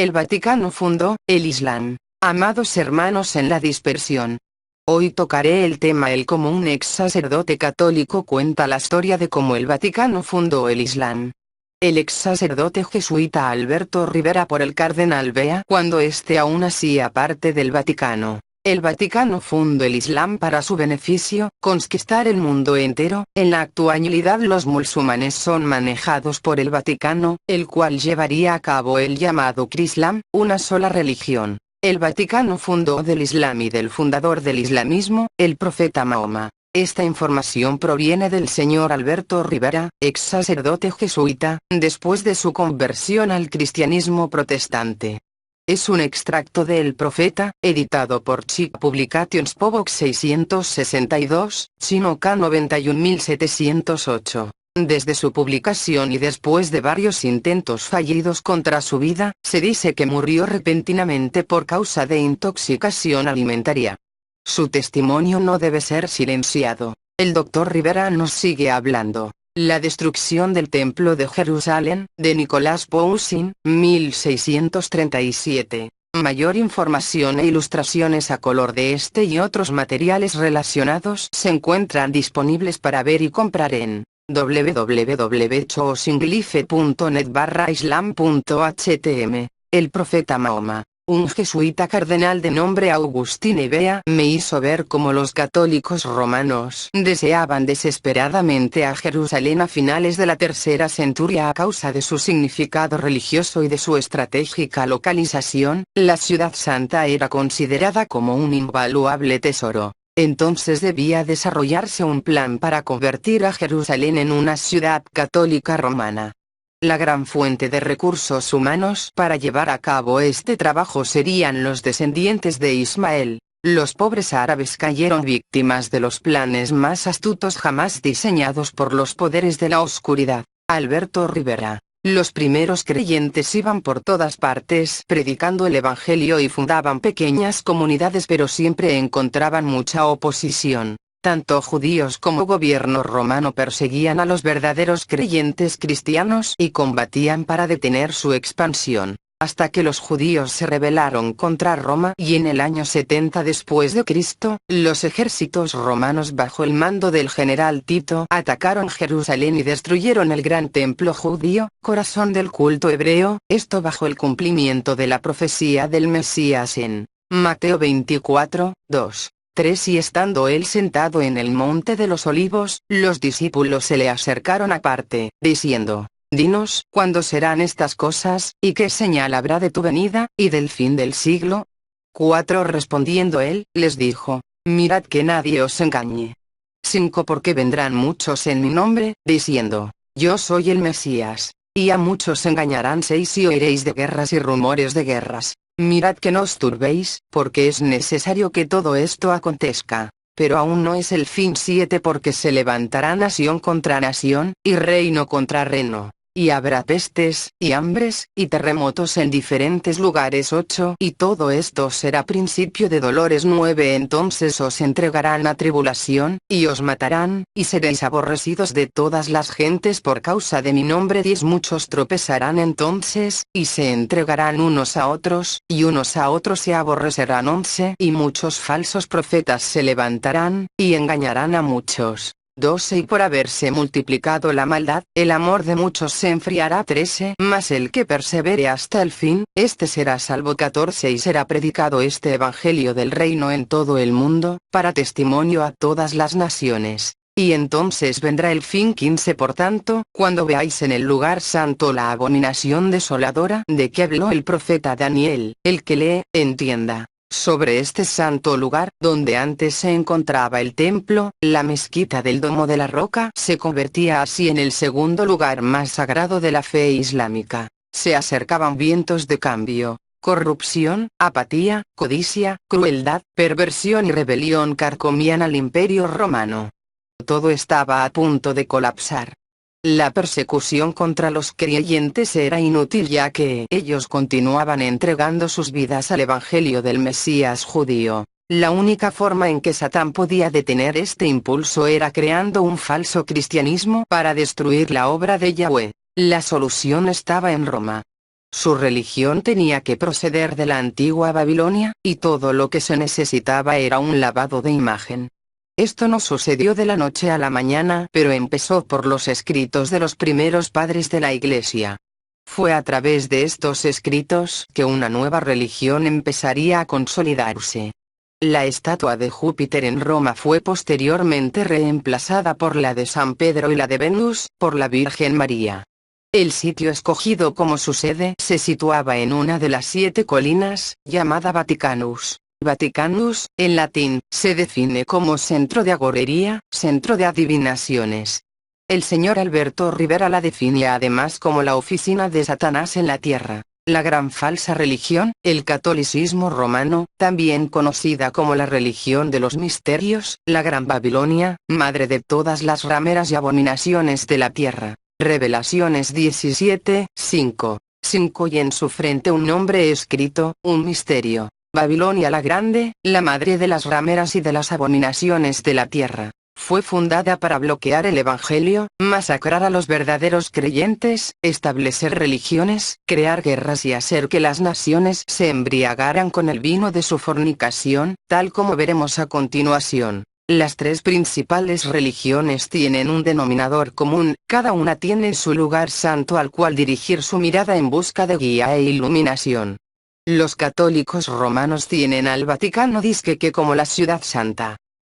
El Vaticano fundó el Islam. Amados hermanos en la dispersión. Hoy tocaré el tema el cómo un ex sacerdote católico cuenta la historia de cómo el Vaticano fundó el Islam. El ex sacerdote jesuita Alberto Rivera por el cardenal Bea cuando éste aún hacía parte del Vaticano. El Vaticano fundó el Islam para su beneficio, conquistar el mundo entero. En la actualidad los musulmanes son manejados por el Vaticano, el cual llevaría a cabo el llamado Crislam, una sola religión. El Vaticano fundó del Islam y del fundador del islamismo, el profeta Mahoma. Esta información proviene del señor Alberto Rivera, ex sacerdote jesuita, después de su conversión al cristianismo protestante. Es un extracto de El Profeta, editado por Chic Publications Pobox 662, Chino K 91708. Desde su publicación y después de varios intentos fallidos contra su vida, se dice que murió repentinamente por causa de intoxicación alimentaria. Su testimonio no debe ser silenciado. El Dr. Rivera nos sigue hablando. La destrucción del Templo de Jerusalén, de Nicolás Poussin, 1637. Mayor información e ilustraciones a color de este y otros materiales relacionados se encuentran disponibles para ver y comprar en www.chosinglife.net/islam.htm. El profeta Mahoma, un jesuita cardenal de nombre Agustín Bea, me hizo ver cómo los católicos romanos deseaban desesperadamente a Jerusalén a finales de la tercera centuria a causa de su significado religioso y de su estratégica localización. La ciudad santa era considerada como un invaluable tesoro. Entonces debía desarrollarse un plan para convertir a Jerusalén en una ciudad católica romana. La gran fuente de recursos humanos para llevar a cabo este trabajo serían los descendientes de Ismael. Los pobres árabes cayeron víctimas de los planes más astutos jamás diseñados por los poderes de la oscuridad. Alberto Rivera. Los primeros creyentes iban por todas partes predicando el evangelio y fundaban pequeñas comunidades, pero siempre encontraban mucha oposición. Tanto judíos como gobierno romano perseguían a los verdaderos creyentes cristianos y combatían para detener su expansión, hasta que los judíos se rebelaron contra Roma y en el año 70 después de Cristo, los ejércitos romanos bajo el mando del general Tito atacaron Jerusalén y destruyeron el gran templo judío, corazón del culto hebreo, esto bajo el cumplimiento de la profecía del Mesías en Mateo 24, 2. 3. Y estando él sentado en el monte de los olivos, los discípulos se le acercaron aparte, diciendo: Dinos, ¿cuándo serán estas cosas, y qué señal habrá de tu venida, y del fin del siglo? 4. Respondiendo él, les dijo: Mirad que nadie os engañe. 5. Porque vendrán muchos en mi nombre, diciendo: Yo soy el Mesías, y a muchos engañarán. 6. Y oiréis de guerras y rumores de guerras. Mirad que no os turbéis, porque es necesario que todo esto acontezca, pero aún no es el fin. 7. Porque se levantará nación contra nación, y reino contra reino, y habrá pestes, y hambres, y terremotos en diferentes lugares. 8. Y todo esto será principio de dolores. 9. Entonces os entregarán a tribulación, y os matarán, y seréis aborrecidos de todas las gentes por causa de mi nombre. 10. Muchos tropezarán entonces, y se entregarán unos a otros, y unos a otros se aborrecerán. 11. Y muchos falsos profetas se levantarán, y engañarán a muchos. 12. Y por haberse multiplicado la maldad, el amor de muchos se enfriará. 13. Mas el que persevere hasta el fin, este será salvo. 14. Y será predicado este evangelio del reino en todo el mundo, para testimonio a todas las naciones, y entonces vendrá el fin. 15. Por tanto, cuando veáis en el lugar santo la abominación desoladora de que habló el profeta Daniel, el que lee, entienda. Sobre este santo lugar, donde antes se encontraba el templo, la mezquita del Domo de la Roca se convertía así en el segundo lugar más sagrado de la fe islámica. Se acercaban vientos de cambio, corrupción, apatía, codicia, crueldad, perversión y rebelión carcomían al imperio romano. Todo estaba a punto de colapsar. La persecución contra los creyentes era inútil ya que ellos continuaban entregando sus vidas al evangelio del Mesías judío. La única forma en que Satán podía detener este impulso era creando un falso cristianismo para destruir la obra de Yahweh. La solución estaba en Roma. Su religión tenía que proceder de la antigua Babilonia, y todo lo que se necesitaba era un lavado de imagen. Esto no sucedió de la noche a la mañana, pero empezó por los escritos de los primeros padres de la Iglesia. Fue a través de estos escritos que una nueva religión empezaría a consolidarse. La estatua de Júpiter en Roma fue posteriormente reemplazada por la de San Pedro y la de Venus, por la Virgen María. El sitio escogido como su sede se situaba en una de las 7 colinas, llamada Vaticanus. Vaticanus, en latín, se define como centro de agorería, centro de adivinaciones. El señor Alberto Rivera la define además como la oficina de Satanás en la tierra. La gran falsa religión, el catolicismo romano, también conocida como la religión de los misterios, la Gran Babilonia, madre de todas las rameras y abominaciones de la tierra. Revelaciones 17, 5 y en su frente un nombre escrito, un misterio. Babilonia la Grande, la madre de las rameras y de las abominaciones de la tierra. Fue fundada para bloquear el Evangelio, masacrar a los verdaderos creyentes, establecer religiones, crear guerras y hacer que las naciones se embriagaran con el vino de su fornicación, tal como veremos a continuación. Las 3 principales religiones tienen un denominador común, cada una tiene su lugar santo al cual dirigir su mirada en busca de guía e iluminación. Los católicos romanos tienen al Vaticano disque que como la ciudad santa.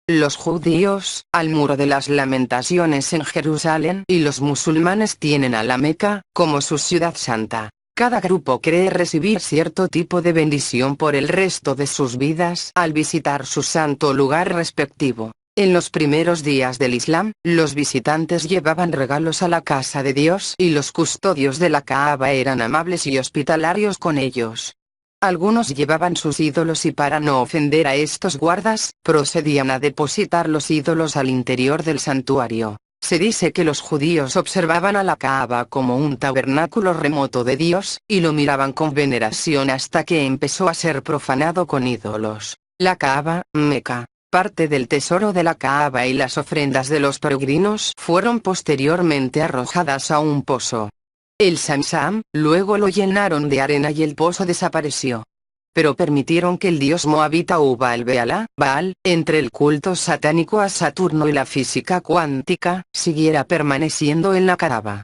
Los judíos, al Muro de las Lamentaciones en Jerusalén, y los musulmanes tienen a la Meca, como su ciudad santa. Cada grupo cree recibir cierto tipo de bendición por el resto de sus vidas al visitar su santo lugar respectivo. En los primeros días del Islam, los visitantes llevaban regalos a la casa de Dios y los custodios de la Kaaba eran amables y hospitalarios con ellos. Algunos llevaban sus ídolos y para no ofender a estos guardas, procedían a depositar los ídolos al interior del santuario. Se dice que los judíos observaban a la Kaaba como un tabernáculo remoto de Dios, y lo miraban con veneración hasta que empezó a ser profanado con ídolos. La Kaaba, Meca. Parte del tesoro de la Kaaba y las ofrendas de los peregrinos fueron posteriormente arrojadas a un pozo. El Zamzam, luego lo llenaron de arena y el pozo desapareció. Pero permitieron que el dios moabita Ubal-Bealá, Baal, entre el culto satánico a Saturno y la física cuántica, siguiera permaneciendo en la Kaaba.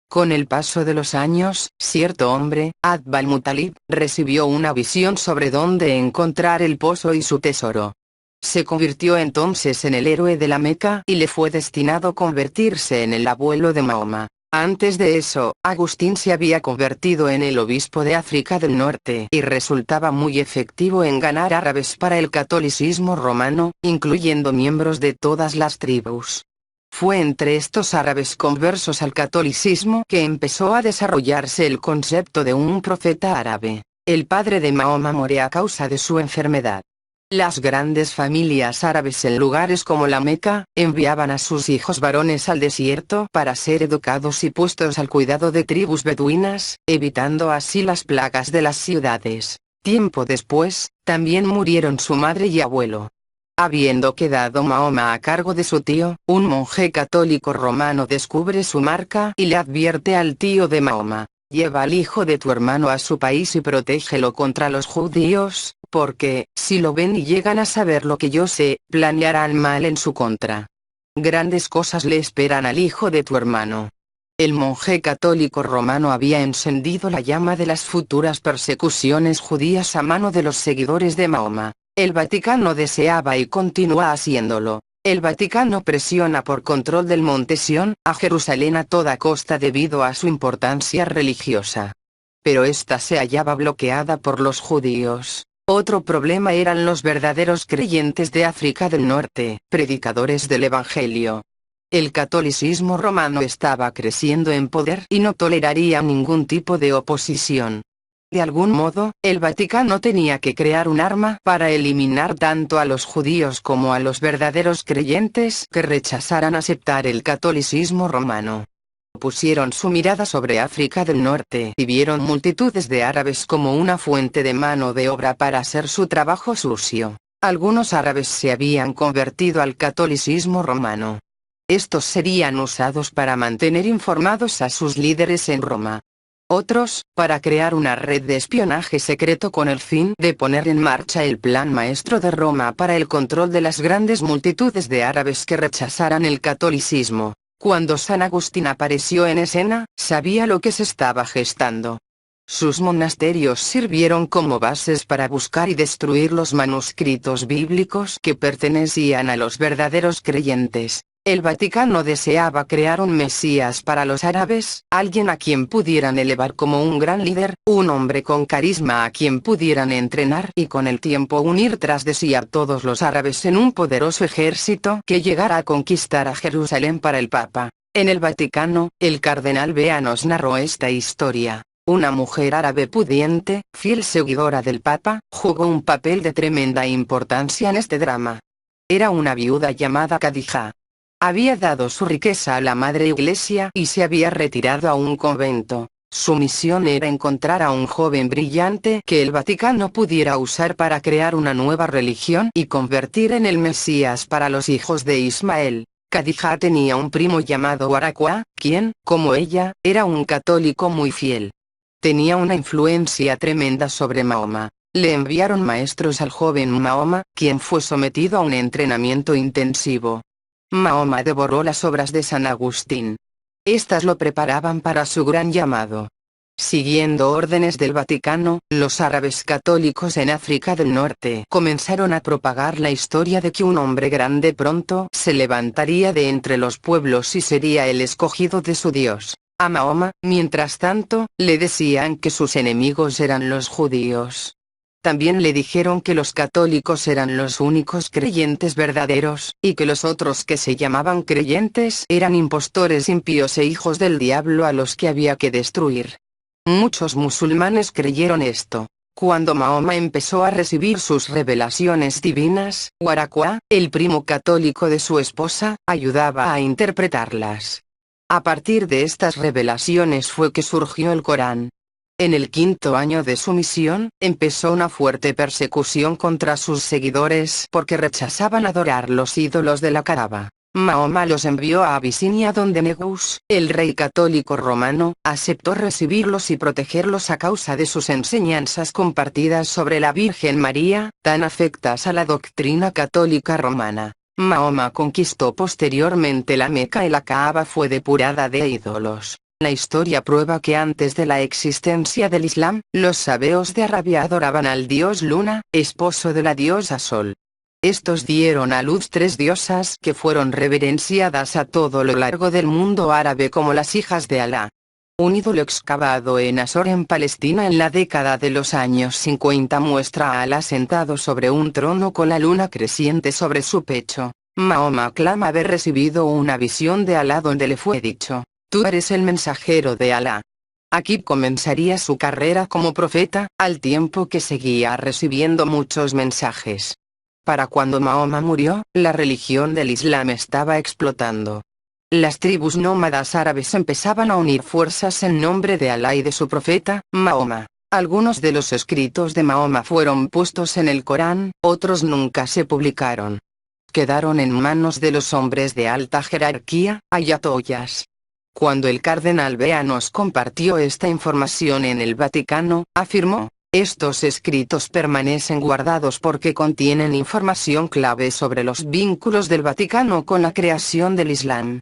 Con el paso de los años, cierto hombre, Abd al-Muttalib, recibió una visión sobre dónde encontrar el pozo y su tesoro. Se convirtió entonces en el héroe de la Meca y le fue destinado convertirse en el abuelo de Mahoma. Antes de eso, Agustín se había convertido en el obispo de África del Norte y resultaba muy efectivo en ganar árabes para el catolicismo romano, incluyendo miembros de todas las tribus. Fue entre estos árabes conversos al catolicismo que empezó a desarrollarse el concepto de un profeta árabe. El padre de Mahoma murió a causa de su enfermedad. Las grandes familias árabes en lugares como la Meca, enviaban a sus hijos varones al desierto para ser educados y puestos al cuidado de tribus beduinas, evitando así las plagas de las ciudades. Tiempo después, también murieron su madre y abuelo. Habiendo quedado Mahoma a cargo de su tío, un monje católico romano descubre su marca y le advierte al tío de Mahoma: lleva al hijo de tu hermano a su país y protégelo contra los judíos, porque, si lo ven y llegan a saber lo que yo sé, planearán mal en su contra. Grandes cosas le esperan al hijo de tu hermano. El monje católico romano había encendido la llama de las futuras persecuciones judías a mano de los seguidores de Mahoma. El Vaticano deseaba y continúa haciéndolo. El Vaticano presiona por control del Monte Sión, a Jerusalén a toda costa debido a su importancia religiosa. Pero esta se hallaba bloqueada por los judíos. Otro problema eran los verdaderos creyentes de África del Norte, predicadores del Evangelio. El catolicismo romano estaba creciendo en poder y no toleraría ningún tipo de oposición. De algún modo, el Vaticano tenía que crear un arma para eliminar tanto a los judíos como a los verdaderos creyentes que rechazaran aceptar el catolicismo romano. Pusieron su mirada sobre África del Norte y vieron multitudes de árabes como una fuente de mano de obra para hacer su trabajo sucio. Algunos árabes se habían convertido al catolicismo romano. Estos serían usados para mantener informados a sus líderes en Roma. Otros, para crear una red de espionaje secreto con el fin de poner en marcha el plan maestro de Roma para el control de las grandes multitudes de árabes que rechazaran el catolicismo. Cuando San Agustín apareció en escena, sabía lo que se estaba gestando. Sus monasterios sirvieron como bases para buscar y destruir los manuscritos bíblicos que pertenecían a los verdaderos creyentes. El Vaticano deseaba crear un Mesías para los árabes, alguien a quien pudieran elevar como un gran líder, un hombre con carisma a quien pudieran entrenar y con el tiempo unir tras de sí a todos los árabes en un poderoso ejército que llegara a conquistar a Jerusalén para el Papa. En el Vaticano, el cardenal Bea nos narró esta historia. Una mujer árabe pudiente, fiel seguidora del Papa, jugó un papel de tremenda importancia en este drama. Era una viuda llamada Khadija. Había dado su riqueza a la Madre Iglesia y se había retirado a un convento. Su misión era encontrar a un joven brillante que el Vaticano pudiera usar para crear una nueva religión y convertir en el Mesías para los hijos de Ismael. Khadija tenía un primo llamado Waraqua, quien, como ella, era un católico muy fiel. Tenía una influencia tremenda sobre Mahoma. Le enviaron maestros al joven Mahoma, quien fue sometido a un entrenamiento intensivo. Mahoma devoró las obras de San Agustín. Estas lo preparaban para su gran llamado. Siguiendo órdenes del Vaticano, los árabes católicos en África del Norte comenzaron a propagar la historia de que un hombre grande pronto se levantaría de entre los pueblos y sería el escogido de su Dios. A Mahoma, mientras tanto, le decían que sus enemigos eran los judíos. También le dijeron que los católicos eran los únicos creyentes verdaderos, y que los otros que se llamaban creyentes eran impostores impíos e hijos del diablo a los que había que destruir. Muchos musulmanes creyeron esto. Cuando Mahoma empezó a recibir sus revelaciones divinas, Waraqua, el primo católico de su esposa, ayudaba a interpretarlas. A partir de estas revelaciones fue que surgió el Corán. En el 5º año de su misión, empezó una fuerte persecución contra sus seguidores porque rechazaban adorar los ídolos de la Kaaba. Mahoma los envió a Abisinia donde Negus, el rey católico romano, aceptó recibirlos y protegerlos a causa de sus enseñanzas compartidas sobre la Virgen María, tan afectas a la doctrina católica romana. Mahoma conquistó posteriormente la Meca y la Kaaba fue depurada de ídolos. La historia prueba que antes de la existencia del Islam, los sabeos de Arabia adoraban al dios Luna, esposo de la diosa Sol. Estos dieron a luz 3 diosas que fueron reverenciadas a todo lo largo del mundo árabe como las hijas de Alá. Un ídolo excavado en Asor en Palestina en la década de los años 50 muestra a Alá sentado sobre un trono con la luna creciente sobre su pecho. Mahoma clama haber recibido una visión de Alá donde le fue dicho: "Tú eres el mensajero de Alá". Aquí comenzaría su carrera como profeta, al tiempo que seguía recibiendo muchos mensajes. Para cuando Mahoma murió, la religión del Islam estaba explotando. Las tribus nómadas árabes empezaban a unir fuerzas en nombre de Alá y de su profeta, Mahoma. Algunos de los escritos de Mahoma fueron puestos en el Corán, otros nunca se publicaron. Quedaron en manos de los hombres de alta jerarquía, ayatollas. Cuando el cardenal Bea nos compartió esta información en el Vaticano, afirmó: "Estos escritos permanecen guardados porque contienen información clave sobre los vínculos del Vaticano con la creación del Islam.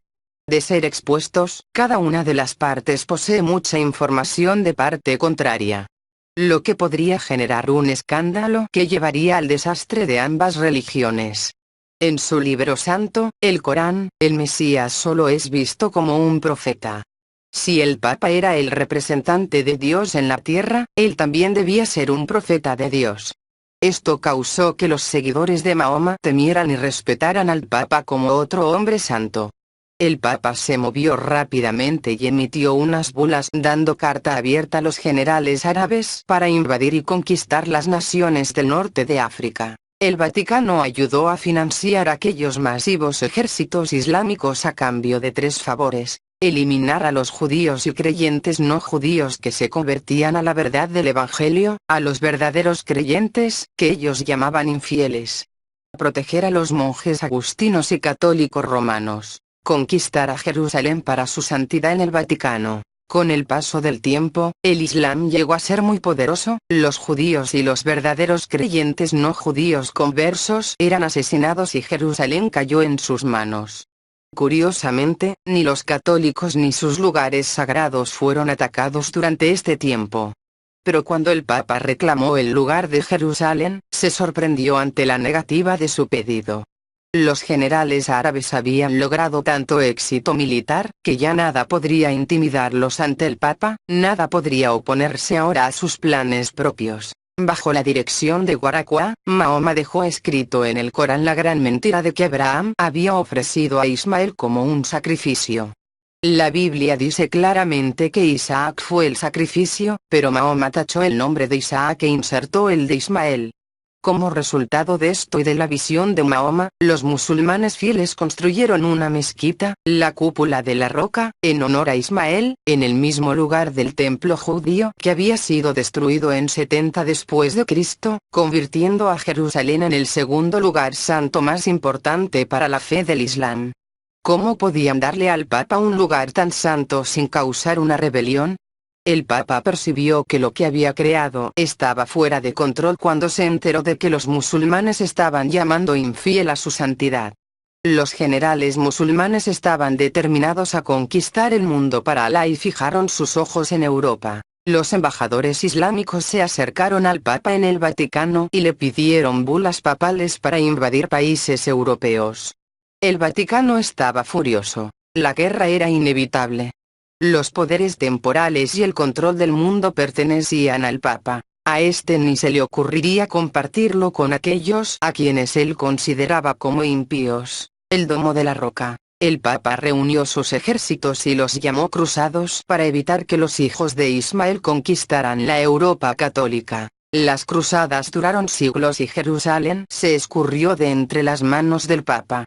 De ser expuestos, cada una de las partes posee mucha información de parte contraria, lo que podría generar un escándalo que llevaría al desastre de ambas religiones". En su libro santo, el Corán, el Mesías solo es visto como un profeta. Si el Papa era el representante de Dios en la tierra, él también debía ser un profeta de Dios. Esto causó que los seguidores de Mahoma temieran y respetaran al Papa como otro hombre santo. El Papa se movió rápidamente y emitió unas bulas dando carta abierta a los generales árabes para invadir y conquistar las naciones del norte de África. El Vaticano ayudó a financiar aquellos masivos ejércitos islámicos a cambio de 3 favores: eliminar a los judíos y creyentes no judíos que se convertían a la verdad del Evangelio, a los verdaderos creyentes, que ellos llamaban infieles; proteger a los monjes agustinos y católicos romanos; conquistar a Jerusalén para su santidad en el Vaticano. Con el paso del tiempo, el Islam llegó a ser muy poderoso, los judíos y los verdaderos creyentes no judíos conversos eran asesinados y Jerusalén cayó en sus manos. Curiosamente, ni los católicos ni sus lugares sagrados fueron atacados durante este tiempo. Pero cuando el Papa reclamó el lugar de Jerusalén, se sorprendió ante la negativa de su pedido. Los generales árabes habían logrado tanto éxito militar, que ya nada podría intimidarlos ante el Papa, nada podría oponerse ahora a sus planes propios. Bajo la dirección de Waraqah, Mahoma dejó escrito en el Corán la gran mentira de que Abraham había ofrecido a Ismael como un sacrificio. La Biblia dice claramente que Isaac fue el sacrificio, pero Mahoma tachó el nombre de Isaac e insertó el de Ismael. Como resultado de esto y de la visión de Mahoma, los musulmanes fieles construyeron una mezquita, la cúpula de la roca, en honor a Ismael, en el mismo lugar del templo judío que había sido destruido en 70 después de Cristo, convirtiendo a Jerusalén en el segundo lugar santo más importante para la fe del Islam. ¿Cómo podían darle al Papa un lugar tan santo sin causar una rebelión? El Papa percibió que lo que había creado estaba fuera de control cuando se enteró de que los musulmanes estaban llamando infiel a su santidad. Los generales musulmanes estaban determinados a conquistar el mundo para Alá y fijaron sus ojos en Europa. Los embajadores islámicos se acercaron al Papa en el Vaticano y le pidieron bulas papales para invadir países europeos. El Vaticano estaba furioso. La guerra era inevitable. Los poderes temporales y el control del mundo pertenecían al Papa. A este ni se le ocurriría compartirlo con aquellos a quienes él consideraba como impíos. El Domo de la Roca. El Papa reunió sus ejércitos y los llamó cruzados para evitar que los hijos de Ismael conquistaran la Europa católica. Las cruzadas duraron siglos y Jerusalén se escurrió de entre las manos del Papa.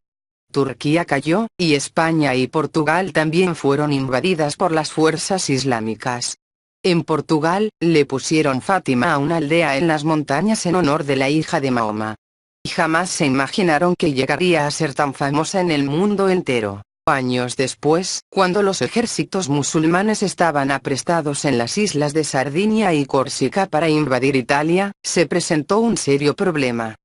Turquía cayó, y España y Portugal también fueron invadidas por las fuerzas islámicas. En Portugal, le pusieron Fátima a una aldea en las montañas en honor de la hija de Mahoma. Y jamás se imaginaron que llegaría a ser tan famosa en el mundo entero. Años después, cuando los ejércitos musulmanes estaban aprestados en las islas de Sardinia y Córcega para invadir Italia, se presentó un serio problema.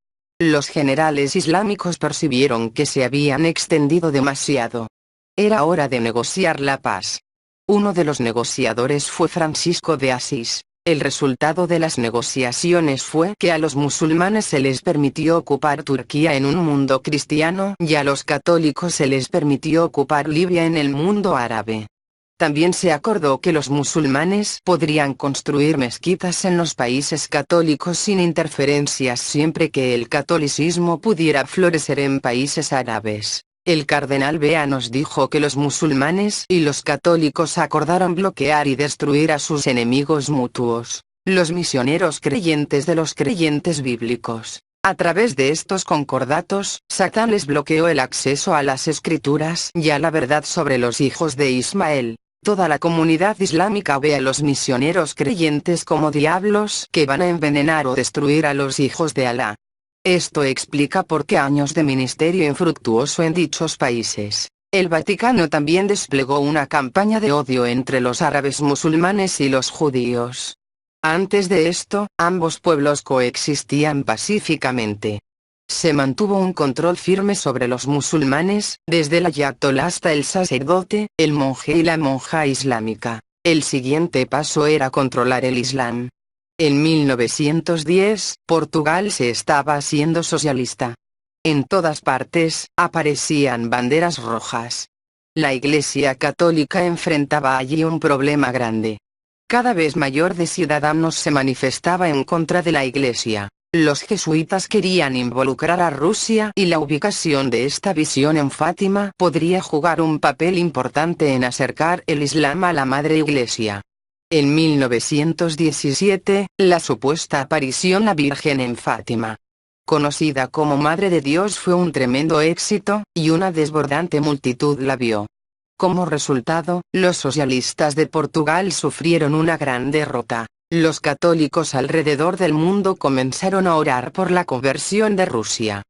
Los generales islámicos percibieron que se habían extendido demasiado. Era hora de negociar la paz. Uno de los negociadores fue Francisco de Asís. El resultado de las negociaciones fue que a los musulmanes se les permitió ocupar Turquía en un mundo cristiano y a los católicos se les permitió ocupar Libia en el mundo árabe. También se acordó que los musulmanes podrían construir mezquitas en los países católicos sin interferencias siempre que el catolicismo pudiera florecer en países árabes. El cardenal Bea nos dijo que los musulmanes y los católicos acordaron bloquear y destruir a sus enemigos mutuos, los misioneros creyentes de los creyentes bíblicos. A través de estos concordatos, Satán les bloqueó el acceso a las escrituras y a la verdad sobre los hijos de Ismael. Toda la comunidad islámica ve a los misioneros creyentes como diablos que van a envenenar o destruir a los hijos de Alá. Esto explica por qué años de ministerio infructuoso en dichos países. El Vaticano también desplegó una campaña de odio entre los árabes musulmanes y los judíos. Antes de esto, ambos pueblos coexistían pacíficamente. Se mantuvo un control firme sobre los musulmanes, desde el ayatolá hasta el sacerdote, el monje y la monja islámica. El siguiente paso era controlar el Islam. En 1910, Portugal se estaba haciendo socialista. En todas partes, aparecían banderas rojas. La Iglesia Católica enfrentaba allí un problema grande. Cada vez mayor de ciudadanos se manifestaba en contra de la Iglesia. Los jesuitas querían involucrar a Rusia y la ubicación de esta visión en Fátima podría jugar un papel importante en acercar el Islam a la Madre Iglesia. En 1917, la supuesta aparición la Virgen en Fátima, conocida como Madre de Dios, fue un tremendo éxito, y una desbordante multitud la vio. Como resultado, los socialistas de Portugal sufrieron una gran derrota. Los católicos alrededor del mundo comenzaron a orar por la conversión de Rusia.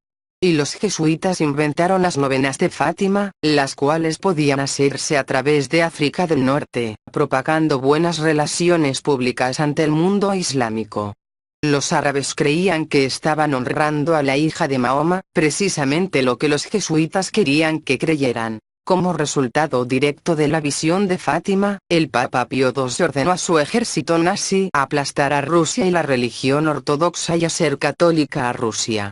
y los jesuitas inventaron las novenas de Fátima, las cuales podían hacerse a través de África del Norte, propagando buenas relaciones públicas ante el mundo islámico. Los árabes creían que estaban honrando a la hija de Mahoma, precisamente lo que los jesuitas querían que creyeran. Como resultado directo de la visión de Fátima, el Papa Pío II ordenó a su ejército nazi a aplastar a Rusia y la religión ortodoxa y hacer católica a Rusia.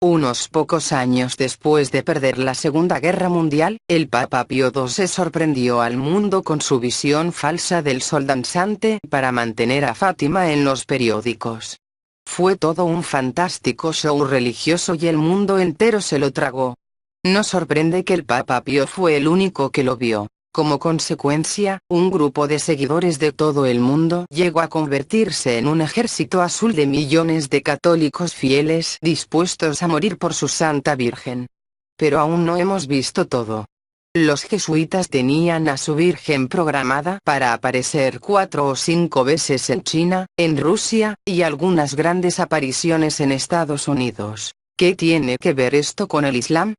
Unos pocos años después de perder la Segunda Guerra Mundial, el Papa Pío II se sorprendió al mundo con su visión falsa del sol danzante para mantener a Fátima en los periódicos. Fue todo un fantástico show religioso y el mundo entero se lo tragó. No sorprende que el Papa Pío fue el único que lo vio. Como consecuencia, un grupo de seguidores de todo el mundo llegó a convertirse en un ejército azul de millones de católicos fieles dispuestos a morir por su Santa Virgen. Pero aún no hemos visto todo. Los jesuitas tenían a su Virgen programada para aparecer 4 o 5 veces en China, en Rusia, y algunas grandes apariciones en Estados Unidos. ¿Qué tiene que ver esto con el Islam?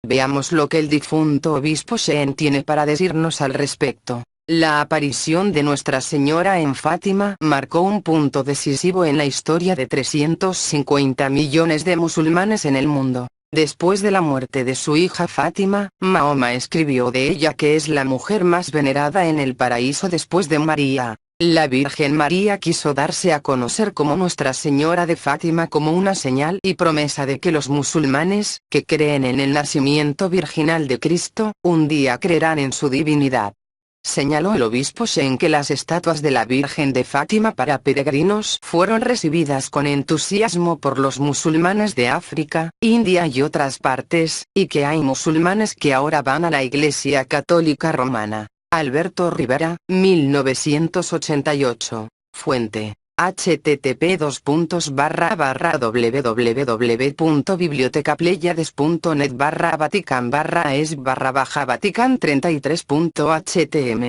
Veamos lo que el difunto obispo Shen tiene para decirnos al respecto. La aparición de Nuestra Señora en Fátima marcó un punto decisivo en la historia de 350 millones de musulmanes en el mundo. Después de la muerte de su hija Fátima, Mahoma escribió de ella que es la mujer más venerada en el paraíso después de María. La Virgen María quiso darse a conocer como Nuestra Señora de Fátima como una señal y promesa de que los musulmanes, que creen en el nacimiento virginal de Cristo, un día creerán en su divinidad. Señaló el obispo Shen que las estatuas de la Virgen de Fátima para peregrinos fueron recibidas con entusiasmo por los musulmanes de África, India y otras partes, y que hay musulmanes que ahora van a la Iglesia Católica Romana. Alberto Rivera, 1988. Fuente: http://www.bibliotecapleiades.net/vatican/es/Vatican33.htm